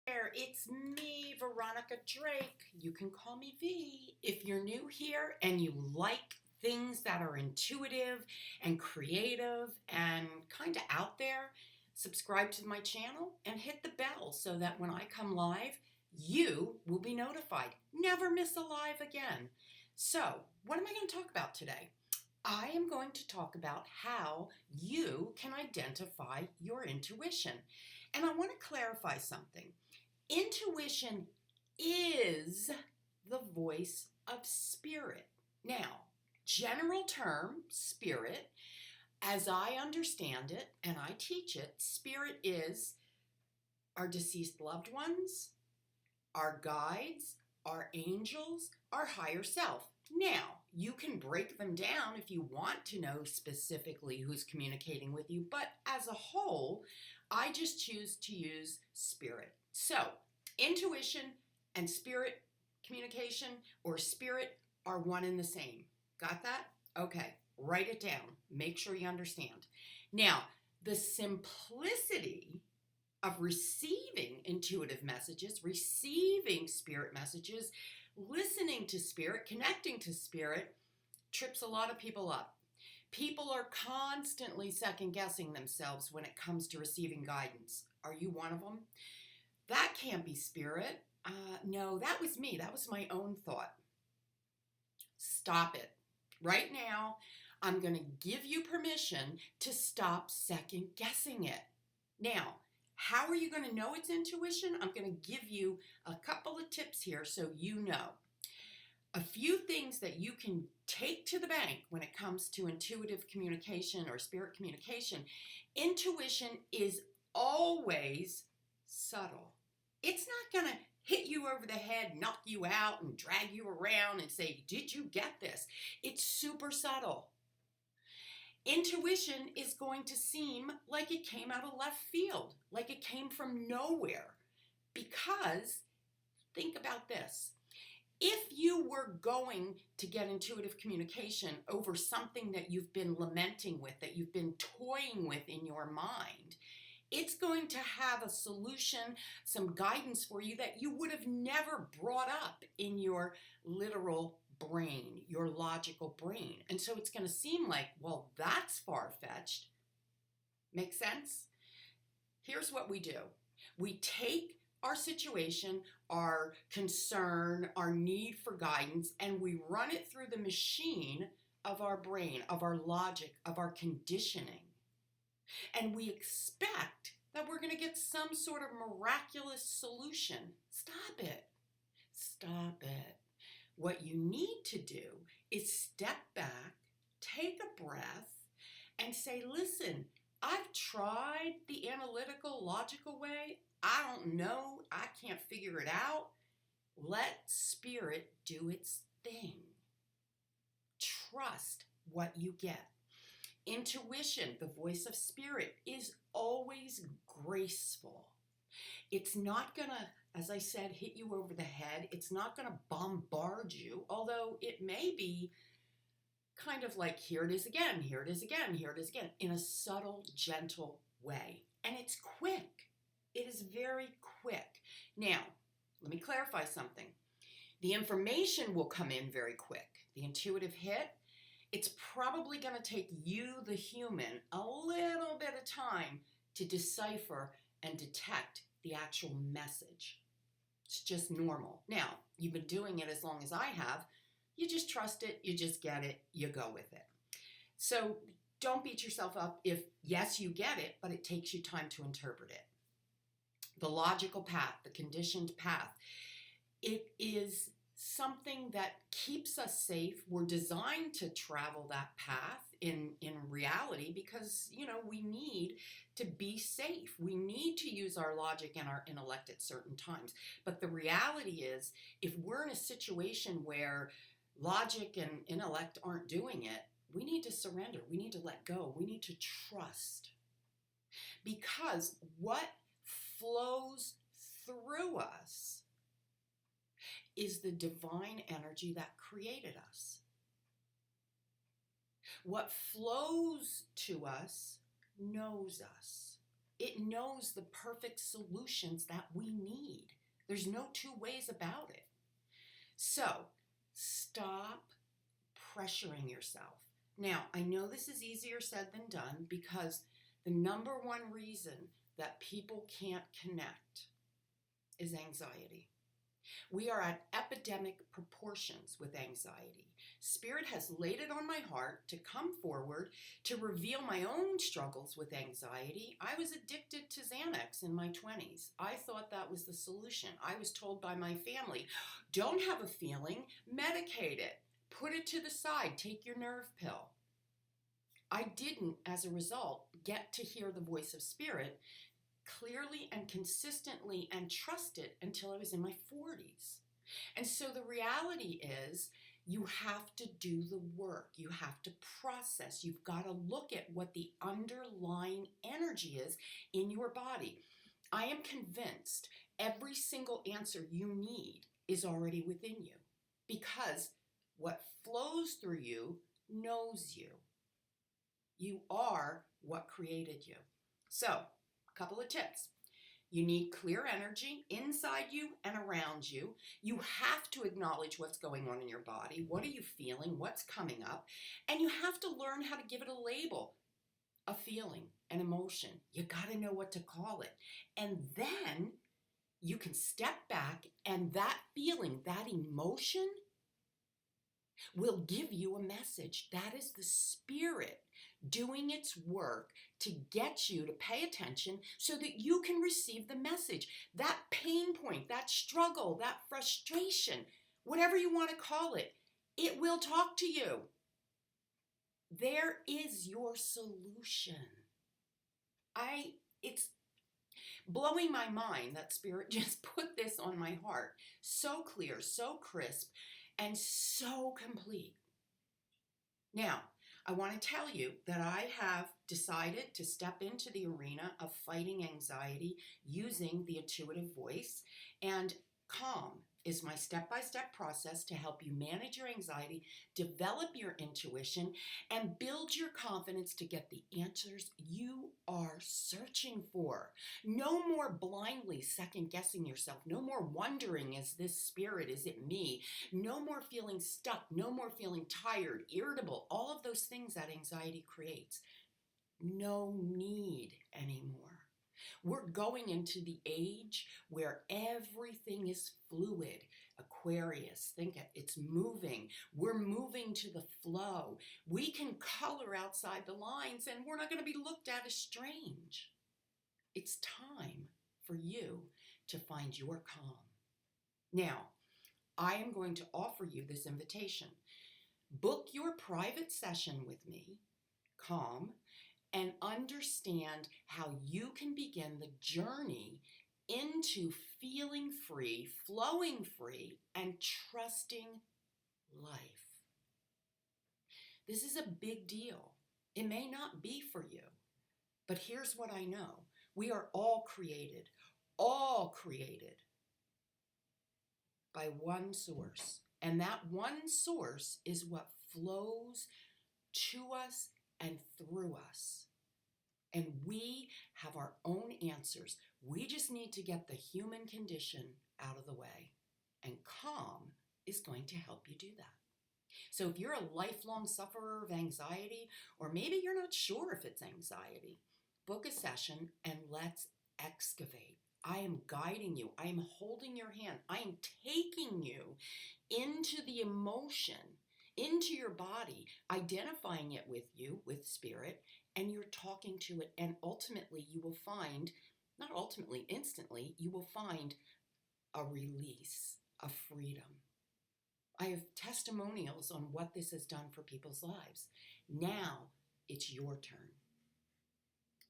It's me, Veronica Drake. You can call me V. If you're new here and you like things that are intuitive and creative and kind of out there, subscribe to my channel and hit the bell so that when I come live, you will be notified. Never miss a live again. So, what am I going to talk about today? I am going to talk about how you can identify your intuition. And I want to clarify something. Intuition is the voice of spirit. Now, general term, spirit, as I understand it and I teach it, spirit is our deceased loved ones, our guides, our angels, our higher self. Now, you can break them down if you want to know specifically who's communicating with you, but as a whole, I just choose to use spirit. So, intuition and spirit communication or spirit are one and the same. Got that? Okay, write it down. Make sure you understand. Now, the simplicity of receiving intuitive messages, receiving spirit messages, listening to spirit, connecting to spirit, trips a lot of people up. People are constantly second guessing themselves when it comes to receiving guidance. Are you one of them? That can't be spirit. No, that was me. That was my own thought. Stop it. Right now, I'm going to give you permission to stop second guessing it. Now, how are you going to know it's intuition? I'm going to give you a couple of tips here so you know. A few things that you can take to the bank when it comes to intuitive communication or spirit communication. Intuition is always subtle. It's not going to hit you over the head, knock you out, and drag you around and say, "Did you get this?" It's super subtle. Intuition is going to seem like it came out of left field, like it came from nowhere. Because, think about this. If you were going to get intuitive communication over something that you've been lamenting with, that you've been toying with in your mind, it's going to have a solution, some guidance for you that you would have never brought up in your literal brain, your logical brain. And so it's going to seem like, well, that's far-fetched. Make sense? Here's what we do. We take our situation, our concern, our need for guidance, and we run it through the machine of our brain, of our logic, of our conditioning. And we expect that we're going to get some sort of miraculous solution. Stop it. Stop it. What you need to do is step back, take a breath, and say, listen, I've tried the analytical, logical way. I don't know. I can't figure it out. Let spirit do its thing. Trust what you get. Intuition, the voice of spirit, is always graceful. It's not going to, as I said, hit you over the head. It's not going to bombard you, although it may be kind of like, here it is again, here it is again, here it is again, in a subtle, gentle way. And it's quick. It is very quick. Now, let me clarify something. The information will come in very quick. The intuitive hit, it's probably going to take you, the human, a little bit of time to decipher and detect the actual message. It's just normal. Now, you've been doing it as long as I have. You just trust it, you just get it, you go with it. So don't beat yourself up if, yes, you get it, but it takes you time to interpret it. The logical path, the conditioned path, it is something that keeps us safe. We're designed to travel that path in reality because, we need to be safe. We need to use our logic and our intellect at certain times. But the reality is, if we're in a situation where logic and intellect aren't doing it, we need to surrender. We need to let go. We need to trust. Because what flows through us is the divine energy that created us. What flows to us knows us. It knows the perfect solutions that we need. There's no two ways about it. So stop pressuring yourself. Now, I know this is easier said than done because the number one reason that people can't connect is anxiety. We are at epidemic proportions with anxiety. Spirit has laid it on my heart to come forward to reveal my own struggles with anxiety. I was addicted to Xanax in my 20s. I thought that was the solution. I was told by my family, don't have a feeling, medicate it. Put it to the side, take your nerve pill. I didn't, as a result, get to hear the voice of Spirit clearly and consistently and trust it until I was in my 40s. And so the reality is you have to do the work. You have to process. You've got to look at what the underlying energy is in your body. I am convinced every single answer you need is already within you because what flows through you knows you. You are what created you. So, a couple of tips. You need clear energy inside you and around you. You have to acknowledge what's going on in your body. What are you feeling? What's coming up? And you have to learn how to give it a label, a feeling, an emotion. You got to know what to call it. And then you can step back and that feeling, that emotion will give you a message. That is the Spirit doing its work to get you to pay attention so that you can receive the message. That pain point, that struggle, that frustration, whatever you want to call it, it will talk to you. There is your solution. It's blowing my mind that Spirit just put this on my heart. So clear, so crisp, and so complete. Now, I want to tell you that I have decided to step into the arena of fighting anxiety using the intuitive voice, and Calm is my step-by-step process to help you manage your anxiety, develop your intuition, and build your confidence to get the answers you are searching for. No more blindly second-guessing yourself. No more wondering, is this Spirit? Is it me? No more feeling stuck. No more feeling tired, irritable, all of those things that anxiety creates. No need anymore. We're going into the age where everything is fluid. Aquarius, think it, it's moving. We're moving to the flow. We can color outside the lines and we're not going to be looked at as strange. It's time for you to find your calm. Now, I am going to offer you this invitation. Book your private session with me, Calm, and understand how you can begin the journey into feeling free, flowing free, and trusting life. This is a big deal. It may not be for you, but here's what I know. We are all created by one source. And that one source is what flows to us and through us. And we have our own answers. We just need to get the human condition out of the way. And Calm is going to help you do that. So if you're a lifelong sufferer of anxiety, or maybe you're not sure if it's anxiety, book a session and let's excavate. I am guiding you. I am holding your hand. I am taking you into the emotion, into your body, identifying it with you, with Spirit, and you're talking to it. And ultimately, you will find, not ultimately, instantly, you will find a release, a freedom. I have testimonials on what this has done for people's lives. Now, it's your turn.